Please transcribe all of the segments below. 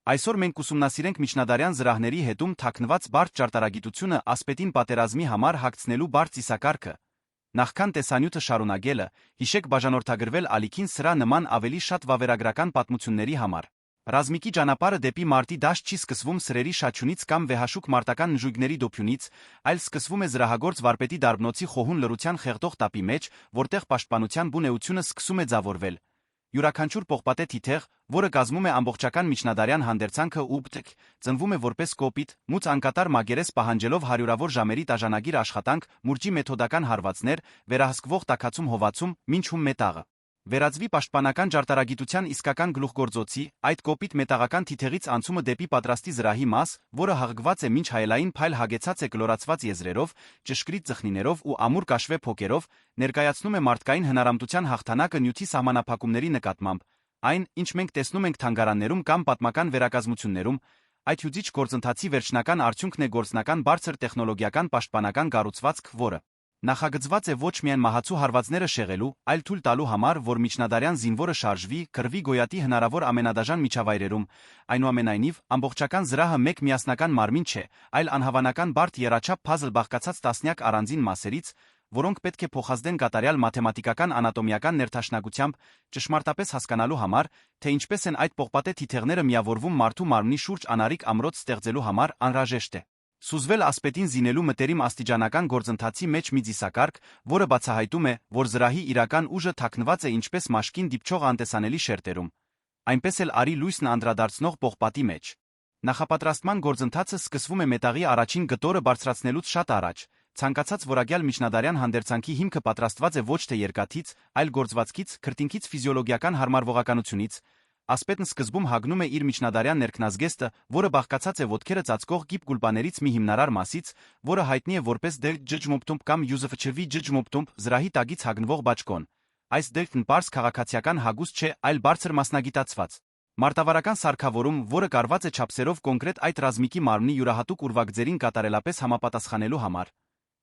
Այսօր մենք ուսումնասիրենք միջնադարյան զրահների հետում թաքնված բարդ ճարտարագիտությունը ասպետին պատերազմի համար հագցնելու բարդ ծիսակարգը։ Նախքան տեսանյութը շարունակելը, հիշեք բաժանորդագրվել ալիքին սրա նման ավելի շատ վավերագրական պատմությունների համար։ Ռազմիկի ճանապարհը դեպի մարտի դաշտ չի սկսվում սրերի շաչյունից կամ վեհաշուկ մարտական նժույգների դոփյունից, այլ սկսվում է զրահագործ վարպետի դարբնոցի խոհուն լռության խեղդող տապի մեջ, որտեղ պաշտպանության բուն էությունը սկսում է ձևավորվել։ Յուրաքանչյուր պողպատե թիթեղ, որը կազմում է ամբողջական միջնադարյան հանդերձանքը ու ծնվում է որպես կոպիտ, մուծ անկատար մագերես պահանջելով հարյուրավոր ժամերի տաժանագիր աշխատանք, մուրճի մեթոդական հարվածներ, վերահսկվող տաքացում հովացում, մինչում մետաղը վերածվի պաշտպանական ճարտարագիտության իսկական գլուխգործոցի, այդ կոպիտ մետաղական թիթեղից անցումը դեպի պատրաստի զրահի մաս, որը հղկված է մինչ հայելային փայլ հագեցած է կլորացված եզրերով, ճշգրիտ ծխնիներով ու ամուր կաշվե փոկերով, ներկայացնում է մարդկային հնարամտության հաղթանակը նյութի սահմանափակումների նկատմամբ, այն, ինչ մենք տեսնում ենք թանգարաններում կամ պատմական վերակազմություններում, այդ հյուծիչ գործընթացի վերջնական արդյունքն է գործնական բարձր տեխնոլոգիական պաշտպանական կառուցվածք, որը նախագծված է ոչ միայն մահացու հարվածները շեղելու, այլ թույլ տալու համար, որ միջնադարյան զինվորը շարժվի, կռվի գոյատի հնարավոր ամենադաժան միջավայրերում, այնուամենայնիվ, ամբողջական զրահը մեկ միասնական մարմին չէ, այլ անհավանական բարդ եռաչափ փազլ բաղկացած տասնյակ առանձին մասերից, որոնք պետք է փոխազդեն կատարյալ մաթեմատիկական անատոմիական ներդաշնակությամբ, ճշմարտապես հասկանալու համար, թե ինչպես են այդ պողպատե թիթեղները միավորվում մարդու մարմնի շուրջ անարիք ամրոց ստեղծելու համար անհրաժեշտ է սուզվել ասպետին զինելու մտերիմ աստիճանական գործընթացի մեջ մի ծիսակարգ, որը բացահայտում է, որ զրահի իրական ուժը թաքնված է ինչպես մաշկին դիպչող անտեսանելի շերտերում, այնպես էլ արի լույսն անդրադարձնող պողպատի մեջ։ Նախապատրաստման գործընթացը սկսվում է մետաղի առաջին գտորը բարձրացնելուց շատ առաջ, ցանկացած որակյալ միջնադարյան հանդերձանքի հիմքը պատրաստված է ոչ թե երկաթից, այլ գործվածքից, քրտինքից ֆիզիոլոգիական հարմարվողականությունից։ Ասպետն սկզբում հագնում է իր միջնադարյան ներքնազգեստը, որը բաղկացած է ոտքերը ծածկող գիպ գուլպաներից մի հիմնարար մասից, որը հայտնի է որպես դելտ ջջմոպտումբ կամ յուզефչվի ջջմոպտումբ, զրահի տագից հագնվող բաճկոն։ Այս դելտն պարզ քաղաքացիական հագուստ չէ, այլ բարձր մասնագիտացված մարտավարական սարքավորում, որը կարված է չափսերով կոնկրետ այդ ռազմիկի մարմնի յուրահատուկ ուրվագծերին կատարելապես համապատասխանելու համար։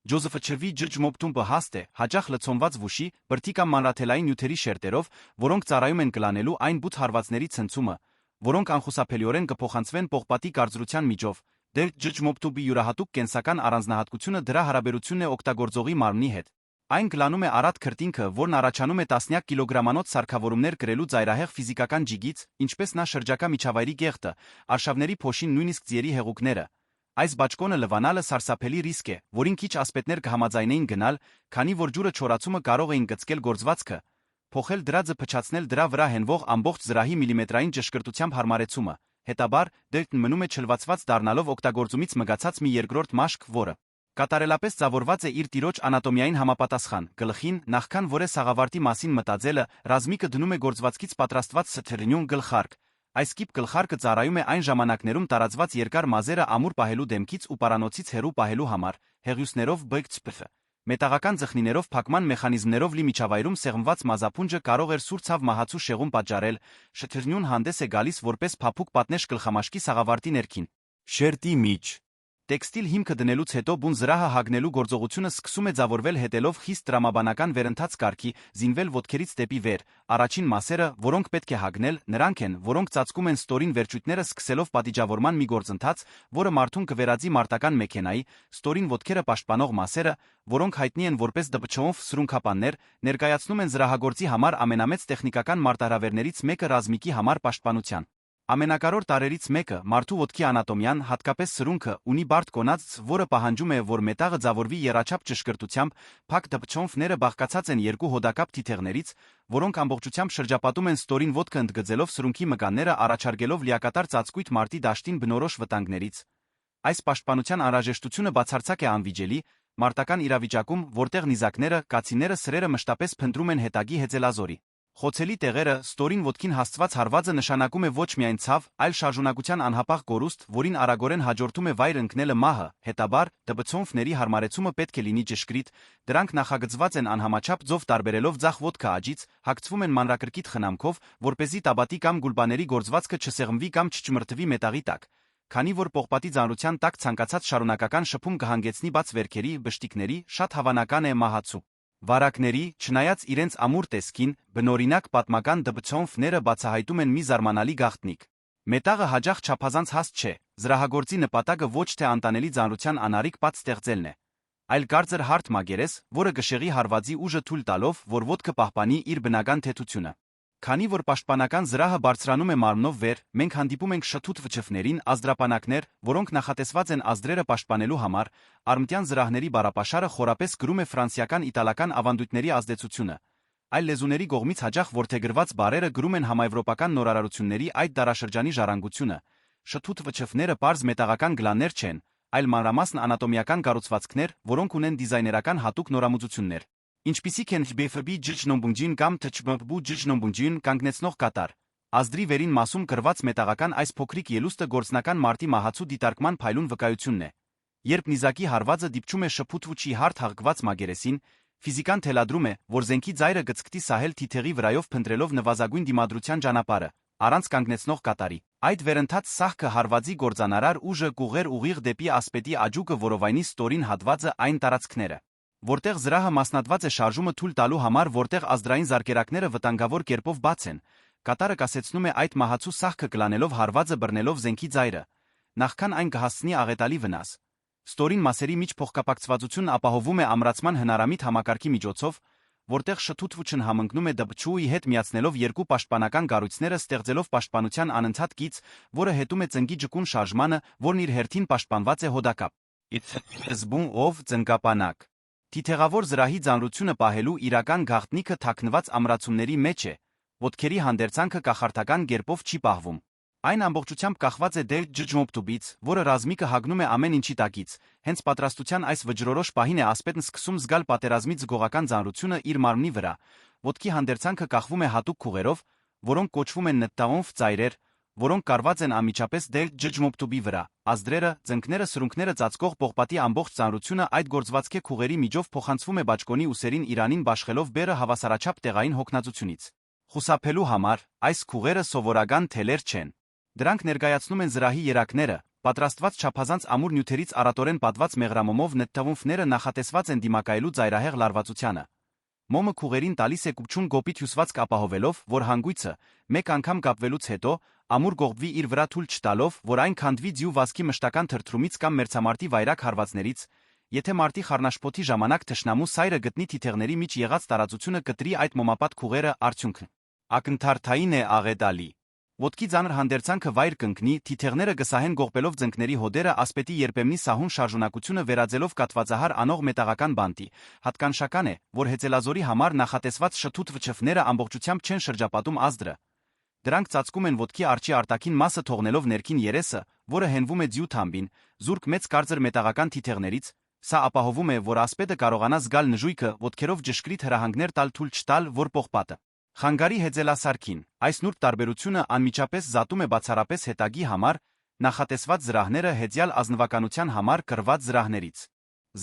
Ջոզեֆչվի ջջմոպտումբը հաստ է, հաճախ լցոնված վուշի, բրդի կամ մանրաթելային նյութերի շերտերով, որոնք ծառայում են կլանելու այն բութ հարվածների ցնցումը, որոնք անխուսափելիորեն կփոխանցվեն պողպատի կարծրության միջով։ Դելտ ջջմոպտումբի յուրահատուկ կենսական առանձնահատկությունը դրա հարաբերությունն է օգտագործողի մարմնի հետ։ Այն կլանում է արատ քրտինքը, որն առաջանում է տասնյակ կիլոգրամանոց սարքավորումներ կրելու ծայրահեղ ֆիզիկական ջիգից, ինչպես նա շրջակա միջավայրի գեղտը, արշավների փոշին նույնիսկ ձիերի հեղուկները։ Այս բաճկոնը լվանալը սարսափելի ռիսկ է, որին քիչ ասպետներ կհամաձայնեին գնալ, քանի որ ջուրը չորացումը կարող էին կծկել գործվածքը, փոխել դրածը փչացնել դրա վրա հենվող ամբողջ զրահի միլիմետրային ճշգրտությամբ հարմարեցումը, հետաբար դելտն մնում է չլվածված դառնալով օգտագործումից մգացած մի երկրորդ մաշկ, որը կատարելապես ձևորված է իր տիրոջ անատոմիային համապատասխան, գլխին, նախքան որ է սաղավարտի մասին մտածելը, ռազմիկը դնում է գործվածքից պատրաստված սթրնյուն գլխարկ։ Այս կիպ գլխարկը ծառայում է այն ժամանակներում տարածված երկար մազերը ամուր պահելու դեմքից ու պարանոցից հեռու պահելու համար, հեղյուսներով բգծփ։ Մետաղական ձխնիներով փակման մեխանիզմներով լի միջավայրում սեղմված մազափունջը կարող էր սուր ցավ մահացու շեղում պատճառել, շթրնյուն հանդես է գալիս որպես փափուկ պատնեշ գլխամաշկի սաղավարտի ներքին շերտի միջ։ Տեքստիլ հիմքը դնելուց հետո բուն զրահը հագնելու գործողությունը սկսում է ձևորվել հետելով խիստ տրամաբանական վերընթաց կարգի, զինվել ոտքերից դեպի վեր, առաջին մասերը, որոնք պետք է հագնել, նրանք են, որոնք ծածկում են ստորին վերջույթները սկսելով պատիճավորման մի գործընթաց, որը մարդուն կվերածի մարտական մեքենայի, ստորին ոտքերը պաշտպանող մասերը, որոնք հայտնի են որպես դպչոմով սրունքապաններ, ներկայացնում են զրահագործի համար ամենամեծ տեխնիկական մարտահրավերներից մեկը ռազմիկի համար պաշտպանության։ Ամենակարևոր տարրերից մեկը, մարդու ոտքի անատոմիան, հատկապես սրունքը, ունի բարդ կոնաց, որը պահանջում է, որ մետաղը ձևորվի եռաչափ ճշգրտությամբ, փակ դպչոմֆները բաղկացած են երկու հոդակապ թիթեղներից, որոնք ամբողջությամբ շրջապատում են ստորին ոտքը ընդգծելով սրունքի մկանները, առաջարկելով լիակատար ծածկույթ մարտի դաշտին բնորոշ վտանգներից։ Այս պաշտպանության անհրաժեշտությունը բացարձակ է անվիճելի, մարտական իրավիճակում, որտեղ նիզակները, կացինները սրերը մշտապես փնտրում են հետագի հեծելազորի։ Խոցելի տեղերը, ստորին ոտքին հասցված հարվածը նշանակում է ոչ միայն ցավ, այլ շարժունակության անհապաղ կորուստ, որին արագորեն հաջորդում է վայր ընկնելը մահը, հետաբար, դպչոմֆների հարմարեցումը պետք է լինի ճշգրիտ, դրանք նախագծված են անհամաչափ ձով տարբերելով ձախ ոտքը աջից, հագցվում են մանրակրկիտ խնամքով, որպեսզի տաբատի կամ գուլպաների գործվածքը չսեղմվի կամ չճմրթվի մետաղի տակ, քանի որ պողպատի ծանրության տակ ցանկացած շարունակական շփում կհանգեցնի բաց վերքերի, բշտիկների, շատ հավանական է մահացու վարակների, չնայած իրենց ամուր տեսքին, բնօրինակ պատմական դպչոմֆները բացահայտում են մի զարմանալի գաղտնիք։ Մետաղը հաջող չափազանց հաստ չէ, զրահագործի նպատակը ոչ թե անտանելի ծանրության անարիք պատ ստեղծելն է, այլ կարծր հարթ մագերես, որը գշեղի հարվածի ուժը թույլ տալով, որ ոտքը պահպանի իր բնական թեթությունը։ Քանի որ պաշտպանական զրահը բարձրանում է մարմնով վեր, մենք հանդիպում ենք շթութ վչվների, ազդրապանակներ, որոնք նախատեսված են ազդրերը պաշտպանելու համար, արմտյան զրահների բառապաշարը խորապես գրում է ֆրանսիական իտալական ավանդույթների ազդեցությունը, այլ լեզուների կողմից հաճախ որդեգրված բառերը գրում են համաեվրոպական նորարարությունների այդ դարաշրջանի ժառանգությունը, շթութ վչվները պարզ մետաղական գլաններ չեն, այլ մանրամասն անատոմիական կառուցվածքներ, որոնք ունեն դիզայներական հատուկ նորամուծություններ, ինչպիսիք են BFB ջիջնոմբունջին կամ TCHB ջիջնոմբունջին կանգնեցնող կատար։ Ազդրի վերին մասում կրված մետաղական այս փոքրիկ ելուստը գործնական մարտի մահացու դիտարկման փայլուն վկայությունն է։ Երբ նիզակի հարվածը դիպչում է շփութվուչի հարթ հաղկված մագերեսին, ֆիզիկան թելադրում է, որ զենքի ծայրը գծկտի սահել թիթեղի վրայով փնտրելով նվազագույն դիմադրության ճանապարհը, առանց կանգնեցնող կատարի։ Այդ վերընթաց սահքը հարվածի գործանարար ուժը կուղեր ուղիղ դեպի ասպետի աճուկը որովայնի ստորին հատվածը այն տարածքները, որտեղ զրահը մասնատված է շարժումը թույլ տալու համար, որտեղ ազդրային զարկերակները վտանգավոր կերպով բաց են, կատարը կասեցնում է այդ մահացու սահքը կլանելով հարվածը բռնելով զենքի ծայրը, նախքան այն կհասցնի աղետալի վնաս։ Ստորին մասերի միջ փոխկապակցվածությունն ապահովում է ամրացման հնարամիտ համակարգի միջոցով, որտեղ շթութվուչն համընկնում է դպչուի հետ միացնելով երկու պաշտպանական կառույցները ստեղծելով պաշտպանության անընդհատ գիծ, որը հետում է ծնկի ջկուն շարժմանը, որն իր հերթին պաշտպանված է հոդակապ։ Զբուն ով ծնկապանակ։ Թիթեղավոր զրահի ծանրությունը պահելու իրական գաղտնիքը թաքնված ամրացումների մեջ է, ոտքերի հանդերձանքը կախարդական կերպով չի պահվում։ Այն ամբողջությամբ կախված է դեր ջջմոպտուբից, որը ռազմիկը հագնում է ամեն ինչի տակից, հենց պատրաստության այս վճռորոշ պահին է ասպետն սկսում զգալ պատերազմի զգողական ծանրությունը իր մարմնի վրա, ոտքի հանդերձանքը կախվում է հատուկ քուղերով, որոնք կոչվում են նտտաոնֆ ծայրեր, որոնք կարված են անմիջապես դեր ջջմոպտուբի վրա, ազդրերը, ծնկները, սրունքները ծածկող պողպատի ամբողջ ծանրությունը այդ գործվածքի քուղերի միջով փոխանցվում է բաճկոնի ուսերին իրանին բաշխելով բերը հավասարաչափ տեղային հոգնածությունից։ Խուսափելու համար այս քուղերը սովորական թելեր չեն։ Դրանք ներկայացնում են զրահի երակները, պատրաստված չափազանց ամուր նյութերից առատորեն պատված մեղրամոմով նտտավունֆները նախատեսված են դիմակայելու ծայրահեղ լարվածությանը։ Մոմը քուղերին տալիս է կուպչուն գոպիտ հյուսվածք ապահովելով, որ հանգույցը, մեկ անգամ կապվելուց հետո, ամուր գողվի իր վրա թույլ չտալով, որ այն քանդվի ձյու վազքի մշտական թրթրումից կամ մերձամարտի վայրակ հարվածներից, եթե մարտի խառնաշփոթի ժամանակ թշնամու սայրը գտնի թիթեղների միջ եղած տարածությունը կտրի այդ մոմապատ քուղերը արդյունքը ակնթարթային է աղետալի։ Ոտքի ծանր հանդերձանքը վայր կընկնի, թիթեղները գսահեն գողպելով ծնկների հոդերը ասպետի երբեմնի սահուն շարժունակությունը վերածելով կատվածահար անող մետաղական բանտի, հատկանշական է, որ հեծելազորի համար նախատեսված շթութ վչվները ամբողջությամբ չեն շրջապատում ազդրը։ Դրանք ծածկում են ոտքի արջի արտաքին մասը թողնելով ներքին երեսը, որը հենվում է ձյու թամբին, զուրկ մեծ կարծր մետաղական թիթեղներից, սա ապահովում է, որ ասպետը կարողանա զգալ նժույգը, ոտքերով ճշգրիտ հրահանգներ տալ թույլ չտալ, որ պողպատը խանգարի հեծելասարքին։ Այս նուրբ տարբերությունը անմիջապես զատում է բացառապես հետագի համար նախատեսված զրահները հեծյալ ազնվականության համար կռված զրահներից։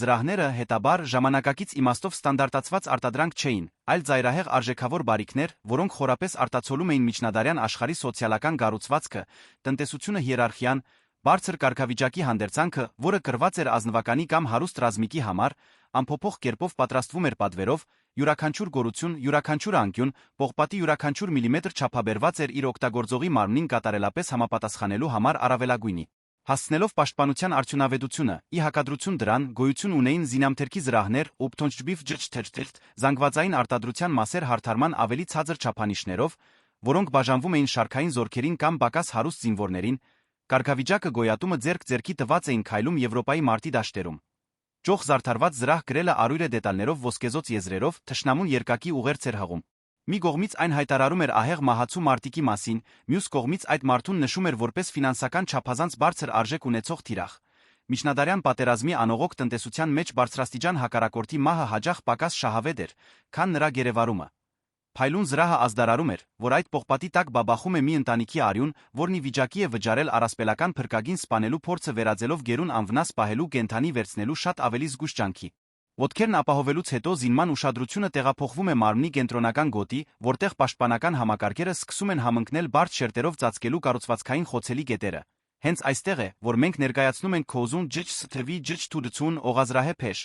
Զրահները հետաբար ժամանակակից իմաստով ստանդարտացված արտադրանք չէին, այլ ծայրահեղ արժեքավոր բարիքներ, որոնք խորապես արտացոլում էին միջնադարյան աշխարհի սոցիալական կառուցվածքը, տնտեսությունը, հիերարխիան, բարձր կարգավիճակի հանդերձանքը, որը կրված էր ազնվականի կամ հարուստ ռազմիկի համար, անփոփոխ կերպով պատրաստվում էր պատվերով, յուրաքանչյուր գորություն, յուրաքանչյուր անկյուն, պողպատի յուրաքանչյուր միլիմետր չափաբերված էր իր օգտագործողի մարմնին կատարելապես համապատասխանելու համար առավելագույնի։ Հասցնելով պաշտպանության արդյունավետությունը, ի հակադրություն դրան, գոյություն ունեին զինամթերքի զրահներ, օպտոնջբիֆ ջջթերթերթ, զանգվածային արտադրության մասեր հարթարման ավելի ցածր չափանիշներով, որոնք բաժանվում էին շարքային զորքերին կամ բակաս հարուստ զինվորներին, կարգավիճակը գոյատումը ձեռք-ձեռքի տված էին քայլում Եվրոպայի մարտի դաշտերում։ Ճոխ զարդարված զրահ գրելը արույր է դետալներով ոսկեզոծ եզրերով, թշնամուն երկակի ուղերձ էր հղում։ Մի կողմից այն հայտարարում էր ահեղ մահացու մարտիկի մասին, մյուս կողմից այդ մարդուն նշում էր որպես ֆինանսական չափազանց բարձր արժեք ունեցող թիրախ։ Միջնադարյան պատերազմի անողոք տնտեսության մեջ բարձրաստիճան հակառակորդի մահը հաճախ պակաս շահավետ էր, քան նրա գերեվարումը։ Փայլուն զրահը ազդարարում էր, որ այդ պողպատի տակ բաբախում է մի ընտանիքի արյուն, որն ի վիճակի է վճարել առասպելական փրկագին սպանելու փորձը վերածելով գերուն անվնաս պահելու կենթանի վերցնելու շատ ավելի զգույշ ջանքի։ Ոտքերն ապահովելուց հետո զինման ուշադրությունը տեղափոխվում է մարմնի կենտրոնական գոտի, որտեղ պաշտպանական համակարգերը սկսում են համընկնել բարդ շերտերով ծածկելու կառուցվածքային խոցելի կետերը։ Հենց այստեղ է, որ մենք ներկայացնում ենք քոզուն ջջ սթվի ջջ թուդցուն օղազրահե փեշ,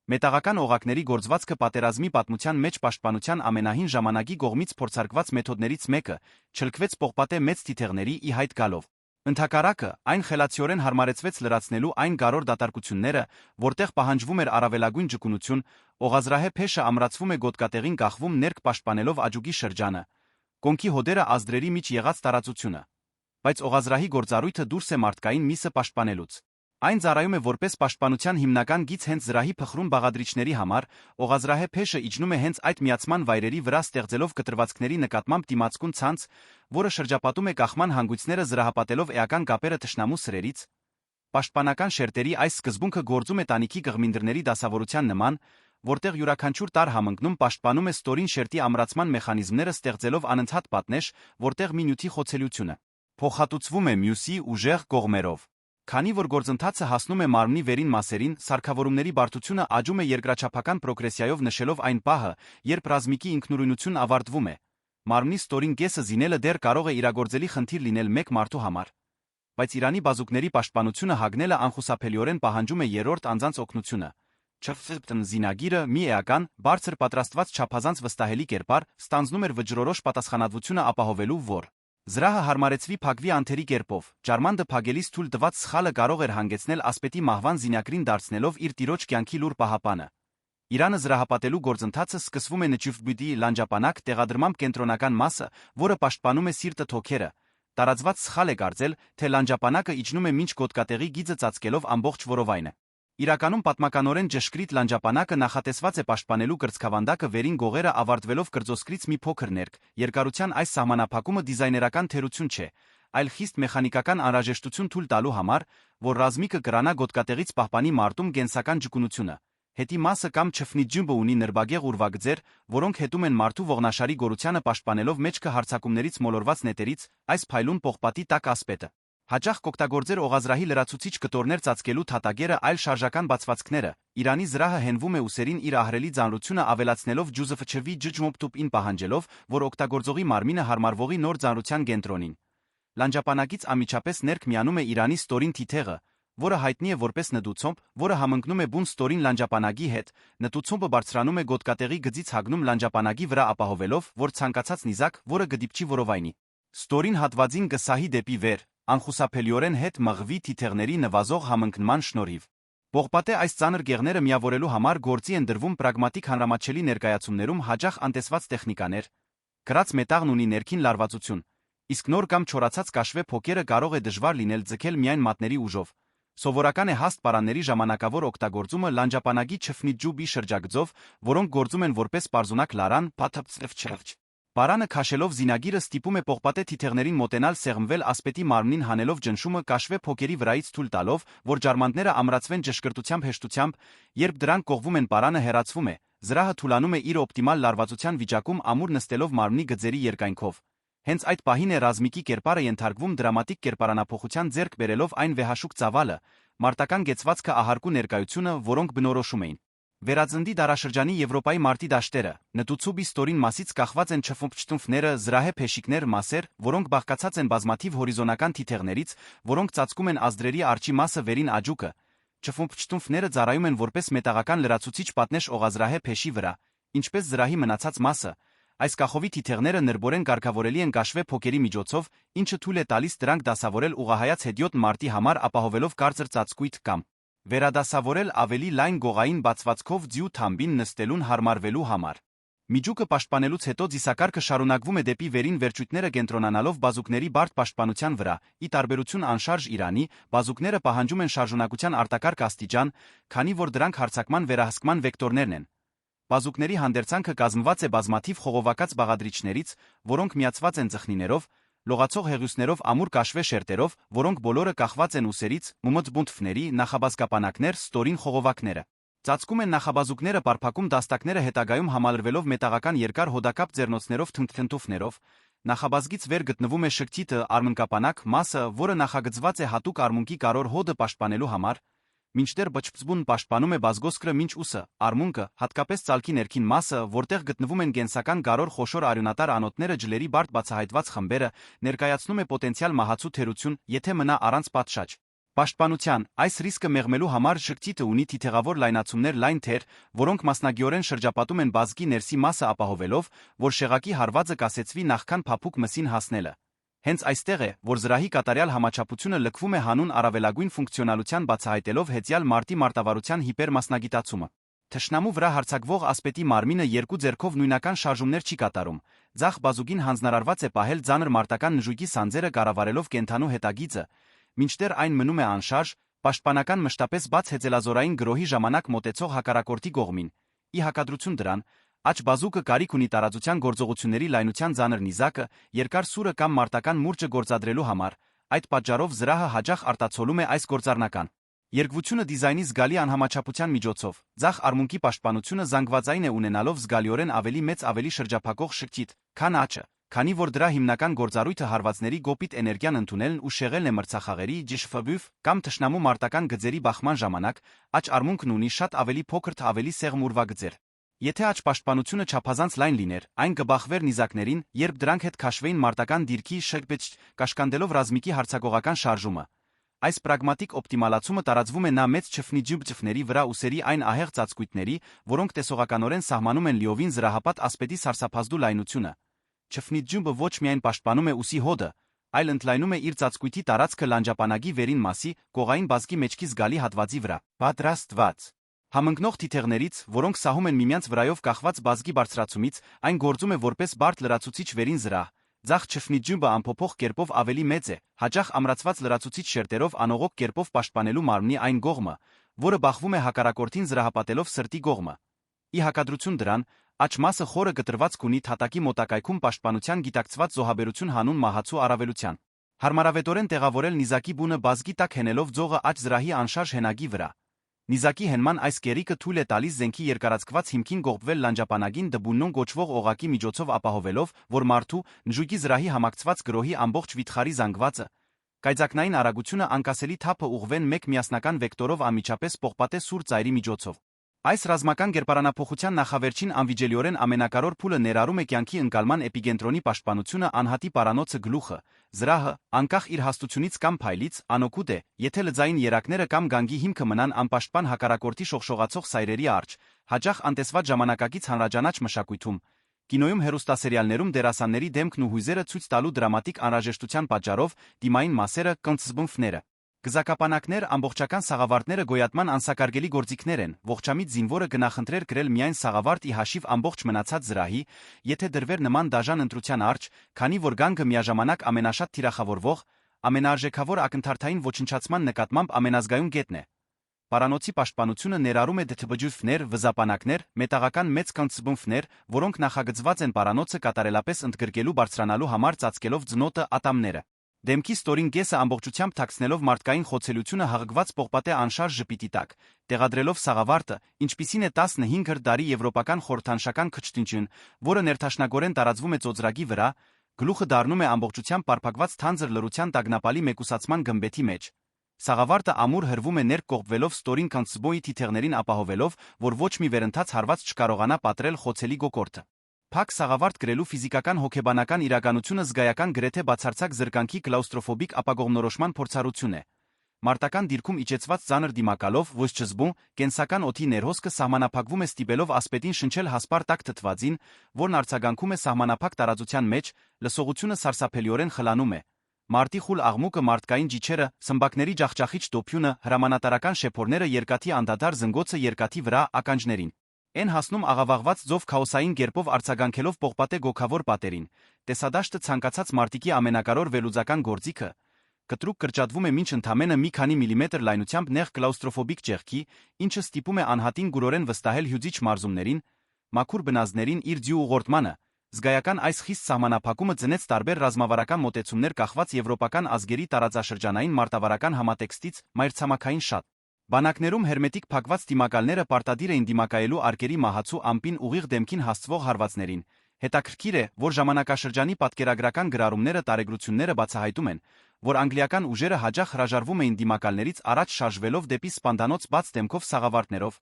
Մետաղական օղակների գործվածքը պատերազմի պատմության մեջ պաշտպանության ամենահին ժամանակի կողմից փորձարկված մեթոդներից մեկը, չլքվեց պողպատե մեծ թիթեղների ի հայտ գալով։ Ընդհակառակը, այն խելացիորեն հարմարեցվեց լրացնելու այն գարոր դատարկությունները, որտեղ պահանջվում էր առավելագույն ճկունություն, օղազրահե փեշը ամրացվում է գոտկատեղին կախվում ներք պաշտպանելով աջուկի շրջանը, կոնքի հոդերը ազդրերի միջ եղած տարածությունը։ Բայց օղազրահի գործառույթը դուրս է մարդկային միսը պաշտպանելուց։ Այն ծառայում է որպես պաշտպանության հիմնական գիծ հենց զրահի փխրուն բաղադրիչների համար, օղազրահե փեշը իջնում է հենց այդ միացման վայրերի վրա ստեղծելով կտրվածքների նկատմամբ դիմացկուն ցանց, որը շրջապատում է կախման հանգույցները զրահապատելով էական կապերը թշնամու սրերից։ Պաշտպանական շերտերի այս սկզբունքը գործում է տանիքի կղմինդրների դասավորության նման, որտեղ յուրաքանչյուր տար համընկնում պաշտպանում է ստորին շերտի ամրացման մեխանիզմները ստեղծելով անընդհատ պատնեշ, որտեղ մի նյութի խոցելիությունը փոխհատուցվում է մյուսի ուժեղ կողմերով։ Քանի որ գործընթացը հասնում է մարմնի վերին մասերին, սարքավորումների բարդությունը աճում է երկրաչափական պրոգրեսիայով նշելով այն պահը, երբ ռազմիկի ինքնուրույնությունն ավարտվում է։ Մարմնի ստորին կեսը զինելը դեռ կարող է իրագործելի խնդիր լինել մեկ մարդու համար։ Բայց Իրանի բազուկների պաշտպանությունը հագնելը անխուսափելիորեն պահանջում է երրորդ անձանց օգնությունը։ ՉՖՏ զինագիրը մի էական, բարձր պատրաստված չափազանց վստահելի կերպար ստանձնում էր վճռորոշ պատասխանատվությունը ապահովելու, որ զրահը հարմարեցվի փակվի անթերի կերպով, ջարմանդը փակելիս թույլ տված սխալը կարող էր հանգեցնել ասպետի մահվան զինյակրին դարձնելով իր տիրոջ կյանքի լուր պահապանը։ Իրանը զրահապատելու գործընթացը սկսվում է նչյուվբյուդի լանջապանակ տեղադրմամբ կենտրոնական մասը, որը պաշտպանում է սիրտը թոքերը, տարածված սխալ է կարծել, թե լանջապանակը իջնում է մինչ գոտկատեղի գիծը ծածկելով ամբողջ որովայնը։ Իրականում պատմականորեն ճշգրիտ լանջապանակը նախատեսված է պաշտպանելու կրծքավանդակը վերին գողերը ավարտվելով կրծոսկրից մի փոքր ներք, երկարության այս սահմանափակումը դիզայներական թերություն չէ, այլ խիստ մեխանիկական անհրաժեշտություն թույլ տալու համար, որ ռազմիկը կրանա գոտկատեղից պահպանի մարտում կենսական ճկունությունը։ Հետի մասը կամ չֆնիջյումբը ունի նրբագեղ ուրվագծեր, որոնք հետում են մարդու ողնաշարի գորությանը պաշտպանելով մեջքը հարձակումներից մոլորված նետերից, այս փայլուն պողպատի տակ ասպետը։ Հաճախ կօգտագործեր օղազրահի լրացուցիչ կտորներ ծածկելու թատագերը այլ շարժական բացվածքները, Իրանի զրահը հենվում է ուսերին իր ահռելի ծանրությունը ավելացնելով ջուզեֆչևի ջջմոպտուպին պահանջելով, որ օգտագործողի մարմինը հարմարվողի նոր ծանրության կենտրոնին։ Լանջապանակից անմիջապես ներք միանում է Իրանի ստորին թիթեղը, որը հայտնի է որպես նդուցոմբ, որը համընկնում է բուն ստորին լանջապանագի հետ, նտուցոմբը բարձրանում է գոտկատեղի գծից հագնում լանջապանագի վրա ապահովելով, որ ցանկացած նիզակ, որը գդիպչի որովայնի ստորին հատվածին գսահի դեպի վեր, անխուսափելիորեն հետ մղվի թիթեղների նվազող համընկնման շնորհիվ։ Պողպատե այս ծանր գեղները միավորելու համար գործի են դրվում պրագմատիկ հանրամատչելի ներկայացումներում հաճախ անտեսված տեխնիկաներ։ Գրած մետաղն ունի ներքին լարվածություն, իսկ նոր կամ չորացած կաշվե փոկերը կարող է դժվար լինել ձգել միայն մատների ուժով։ Սովորական է հաստ պարանների ժամանակավոր օգտագործումը լանջապանագի չֆնիջուբի շրջագծով, որոնք գործում են որպես պարզունակ լարան, փաթփցրվչ։ Պարանը քաշելով զինագիրը ստիպում է պողպատե թիթեղներին մոտենալ սեղմվել ասպետի մարմնին հանելով ջնշումը կաշվե փոկերի վրայից թույլ տալով, որ ջարմանդները ամրացվեն ճշգրտությամբ հեշտությամբ, երբ դրանք կողվում են պարանը հեռացվում է, զրահը թուլանում է իր օպտիմալ լարվածության վիճակում ամուր նստելով մարմնի գծերի երկայնքով։ Հենց այդ պահին է ռազմիկի կերպարը ենթարկվում դրամատիկ կերպարանափոխության ձեռք բերելով այն վեհաշուկ ծավալը, մարտական գեցվածքը ահարկու ներկայությունը, որոնք բնորոշում էին վերածնդի դարաշրջանի Եվրոպայի մարտի դաշտերը, նտուցուբի ստորին մասից կախված են չֆումփչտումֆները, զրահե փեշիկներ, մասեր, որոնք բաղկացած են բազմաթիվ հորիզոնական թիթեղներից, որոնք ծածկում են ազդրերի արջի մասը վերին աջուկը։ Չֆումփչտումֆները ծառայում են որպես մետաղական լրացուցիչ պատնեշ օղազրահե փեշի վրա, ինչպես զրահի մնացած մասը։ Այս կախովի թիթեղները նրբորեն կարգավորելի են կաշվե փոկերի միջոցով, ինչը թույլ է տալիս դրանք դասավորել ուղղահայաց հետիոտ մարտի համար ապահովելով կարծր ծածկույթ կամ վերադասավորել ավելի լայն գողային բացվածքով ձյու թամբին նստելուն հարմարվելու համար։ Միջուկը պաշտպանելուց հետո ծիսակարգը շարունակվում է դեպի վերին վերջույթները կենտրոնանալով բազուկների բարդ պաշտպանության վրա, ի տարբերություն անշարժ Իրանի, բազուկները պահանջում են շարժունակության արտակարգ աստիճան, քանի որ դրանք հարձակման վերահսկման վեկտորներն են։ Բազուկների հանդերձանքը կազմված է բազմաթիվ խողովակած բաղադրիչներից, որոնք միացված են ծխնիներով, լողացող հեղուսներով ամուր կաշվե շերտերով, որոնք բոլորը կախված են ուսերից, մումծբունտֆների, նախաբազկապանակներ, ստորին խողովակները։ Ծածկում են նախաբազուկները պարփակում դաստակները հետագայում համալրվելով մետաղական երկար հոդակապ ձեռնոցներով թնթնթուֆներով, նախաբազգից վեր գտնվում է շքթիթը արմունկապանակ մասը, որը նախագծված է հատուկ արմունկի կարոր հոդը պաշտպանելու համար, մինչդեռ բջբզբուն պաշտպանում է բազգոսկրը մինչ ուսը, արմունկը, հատկապես ծալքի ներքին մասը, որտեղ գտնվում են կենսական գարոր խոշոր արյունատար անոթները ջլերի բարդ բացահայտված խմբերը, ներկայացնում է պոտենցիալ մահացու թերություն, եթե մնա առանց պատշաճ։ Պաշտպանության այս ռիսկը մեղմելու համար շղթը ունի թիթեղավոր լայնացումներ լայն թեր, որոնք մասնագիորեն շրջապատում են բազկի ներսի մասը ապահովելով, որ շեղակի հարվածը կասեցվի նախքան փափուկ մսին հասնելը։ Հենց այստեղ է, որ զրահի կատարյալ համաչափությունը լքվում է հանուն առավելագույն ֆունկցիոնալության բացահայտելով հեծյալ մարտի մարտավարության հիպերմասնագիտացումը։ Թշնամու վրա հարձակվող ասպետի մարմինը երկու ձեռքով նույնական շարժումներ չի կատարում, ձախ բազուկին հանձնարարված է պահել ծանր մարտական նժույգի սանձերը կառավարելով կենթանու հետագիծը, մինչդեռ այն մնում է անշարժ, պաշտպանական մշտապես բաց հեծելազորային գրոհի ժամանակ մոտեցող հակառակորդի կողմին։ Ի հակադրություն դրան, աջ բազուկը կարիք ունի տարածության գործողությունների լայնության ծանր նիզակը, երկար սուրը կամ մարտական մուրճը գործադրելու համար, այդ պատճառով զրահը հաճախ արտացոլում է այս գործառնական երկվությունը դիզայնի զգալի անհամաչափության միջոցով, ձախ արմունկի պաշտպանությունը զանգվածային է ունենալով զգալիորեն ավելի մեծ ավելի շրջափակող շղթით, քան աճը, քանի որ դրա հիմնական գործառույթը հարվածների գոպիտ էներգիան ընդունելն ու շեղելն է մրցախաղերի ջշֆբյուֆ կամ թշնամու մարտական գծերի բախման ժամանակ, աջ արմունկն ունի շատ ավելի փոքր թե ավելի սեղմ ուրվագծեր։ Եթե աջ պաշտպանությունը չափազանց լայն լիներ, այն կբախվեր նիզակներին, երբ դրանք հետ քաշվեին մարտական դիրքի շղթ, կաշկանդելով ռազմիկի հարձակողական շարժումը։ Այս պրագմատիկ օպտիմալացումը տարածվում է նա մեծ չֆնիջյուբջֆների վրա ուսերի այն ահեղ ծածկույթների, որոնք տեսողականորեն սահմանում են լիովին զրահապատ ասպետի սարսափազդու լայնությունը։ Չֆնիջյուբը ոչ միայն պաշտպանում է ուսի հոդը, այլ ընդլայնում է իր ծածկույթի տարածքը լանջապանագի վերին մասի, կողային բազկի մեջքի զգալի հատվածի վրա։ Պատրաստված համընկնող թիթեղներից, որոնք սահում են միմյանց վրայով կախված բազկի բարձրացումից, այն գործում է որպես բարդ լրացուցիչ վերին զրահ։ Ձախ չֆնիջյուբը ամփոփող կերպով ավելի մեծ է, հաճախ ամրացված լրացուցիչ շերտերով անողոք կերպով պաշտպանելու մարմնի այն կողմը, որը բախվում է հակառակորդին զրահապատելով սրտի կողմը։ Ի հակադրություն դրան, աջ մասը խորը կտրվածք ունի թատակի մոտակայքում պաշտպանության գիտակցված զոհաբերություն հանուն մահացու առավելության։ Հարմարավետորեն տեղավորել նիզակի բունը բազկի տակ հենելով ձողը աջ զրահի անշարժ հենագի վրա։ Նիզակի հենման այս կերիկը թույլ է տալիս զենքի երկարացկված հիմքին գողպվել լանջապանագին դբուննոն գոչվող օղակի միջոցով ապահովելով, որ մարդու նժույգի զրահի համակցված գրոհի ամբողջ վիթխարի զանգվածը, կայծակնային արագությունը անկասելի թափը ուղղվեն մեկ միասնական վեկտորով անմիջապես պողպատե սուր ծայրի միջոցով։ Այս ռազմական կերպարանափոխության նախավերջին անվիճելիորեն ամենակարևոր փուլը ներառում է կյանքի ընկալման էպիգենտրոնի պաշտպանությունը անհատի պարանոցը գլուխը, զրահը, անկախ իր հաստությունից կամ փայլից, անօգուտ է, եթե լծային երակները կամ գանգի հիմքը մնան անպաշտպան հակառակորդի շողշողացող սայրերի առջ, հաճախ անտեսված ժամանակակից հանրաճանաչ մշակույթում, կինոյում հեռուստասերիալներում դերասանների դեմքն ու հույզերը ցույց տալու դրամատիկ անհրաժեշտության պատճառով դիմային մասերը կոնցբումֆները։ Գզակապանակներ, ամբողջական սաղավարտները գոյատման անսակարգելի գործիքներ են, ողջամիտ զինվորը գնախնդրեր գրել միայն սաղավարտ ի հաշիվ ամբողջ մնացած զրահի, եթե դրվեր նման դաժան ընտրության առջ, քանի որ գանգը միաժամանակ ամենաշատ թիրախավորվող, ամենաարժեքավոր ակնթարթային ոչնչացման նկատմամբ ամենազգայուն գետն է։ Պարանոցի պաշտպանությունը ներառում է դթբջյուֆներ, վզապանակներ, մետաղական մեծ կոնցբումֆներ, որոնք նախագծված են պարանոցը կատարելապես ընդգրկելու բարձրանալու համար ծածկելով ձնոտը ատամները։ Դեմքի ստորին կեսը ամբողջությամբ թաքցնելով մարդկային խոցելությունը հղկված պողպատե անշարժ ժպիտի տակ, տեղադրելով սաղավարտը, ինչպիսին է 15-րդ դարի եվրոպական խորհրդանշական քչտինչյուն, որը ներթաշնագորեն տարածվում է ծոծրագի վրա, գլուխը դառնում է ամբողջությամբ պարփակված թանձր լռության տագնապալի մեկուսացման գմբեթի մեջ։ Սաղավարտը ամուր հրվում է ներկողպվելով ստորին կոնցբոյի թիթեղներին ապահովելով, որ ոչ մի վերընթաց հարված չկարողանա պատրել խոցելի գոկորտը։ Փակ սաղավարտ գրելու ֆիզիկական հոգեբանական իրականությունը զգայական գրեթե բացարձակ զրկանքի կլաուստրոֆոբիկ ապակողմնորոշման փորձառություն է։ Մարտական դիրքում իջեցված ծանր դիմակալով, ոչ չզբուն, կենսական օդի ներհոսքը սահմանափակվում է ստիպելով ասպետին շնչել հասպար տակ թթվածին, որն արձագանքում է սահմանափակ տարածության մեջ, լսողությունը սարսափելիորեն խլանում է։ Մարտի խուլ աղմուկը, մարդկային ջիչերը, սմբակների ջախջախիչ դոփյունը, հրամանատարական շեփորները, երկաթի անդադար զնգոցը երկաթի վրա ականջներին։ Են հասնում աղավաղված ձով քաոսային կերպով արձագանքելով պողպատե գոքավոր պատերին, տեսադաշտը ցանկացած մարտիկի ամենակարևոր վերլուծական գործիքը, կտրուկ կրճատվում է մինչ ընդամենը մի քանի միլիմետր լայնությամբ նեղ կլաուստրոֆոբիկ ճեղքի, ինչը ստիպում է անհատին գուրորեն վստահել հյուծիչ մարզումներին, մաքուր բնազդներին իր ձյու ուղղորդմանը։ Զգայական այս խիստ սահմանափակումը ծնեց տարբեր ռազմավարական մոտեցումներ կախված եվրոպական ազգերի տարածաշրջանային մարտավարական համատեքստից, մայրցամաքային շատ բանակներում հերմետիկ փակված դիմակալները պարտադիր էին դիմակայելու արկերի մահացու ամպին ուղիղ դեմքին հասցվող հարվածներին։ Հետաքրքիր է, որ ժամանակաշրջանի պատկերագրական գրառումները տարեգրությունները բացահայտում են, որ անգլիական ուժերը հաճախ հրաժարվում էին դիմակալներից առաջ շարժվելով դեպի սպանդանոց բաց դեմքով սաղավարտներով։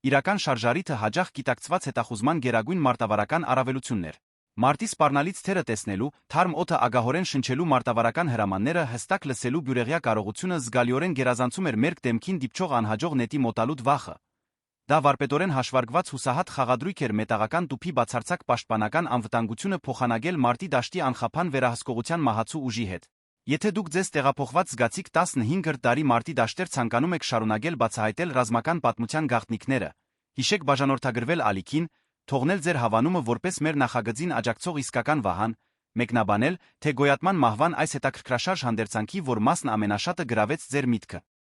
Իրական շարժարիթը հաճախ գիտակցված հետախուզման գերագույն մարտավարական առավելություններ։ Մարտի սպառնալից թերը տեսնելու, թարմ օդը ագահորեն շնչելու մարտավարական հրամանները հստակ լսելու բյուրեղյա կարողությունը զգալիորեն գերազանցում էր մերկ դեմքին դիպչող անհաջող նետի մոտալուտ վախը։ Դա վարպետորեն հաշվարկված հուսահատ խաղադրույք էր մետաղական տուփի բացարձակ պաշտպանական անվտանգությունը փոխանագել մարտի դաշտի անխափան վերահսկողության մահացու ուժի հետ։ Եթե դուք ձեզ տեղափոխված զգացիք 15-րդ դարի մարտի դաշտեր ցանկանում եք շարունակել բացահայտել ռազմական պատմության գաղտնիքները, հիշեք բաժանորդագրվել ալիքին, թողնել ձեր հավանումը որպես մեր նախագծին աջակցող իսկական վահան, մեկնաբանել, թե գոյատման մահվան այս հետաքրքրաշարժ հանդերձանքի որ մասն ամենաշատը գրավեց ձեր միտքը։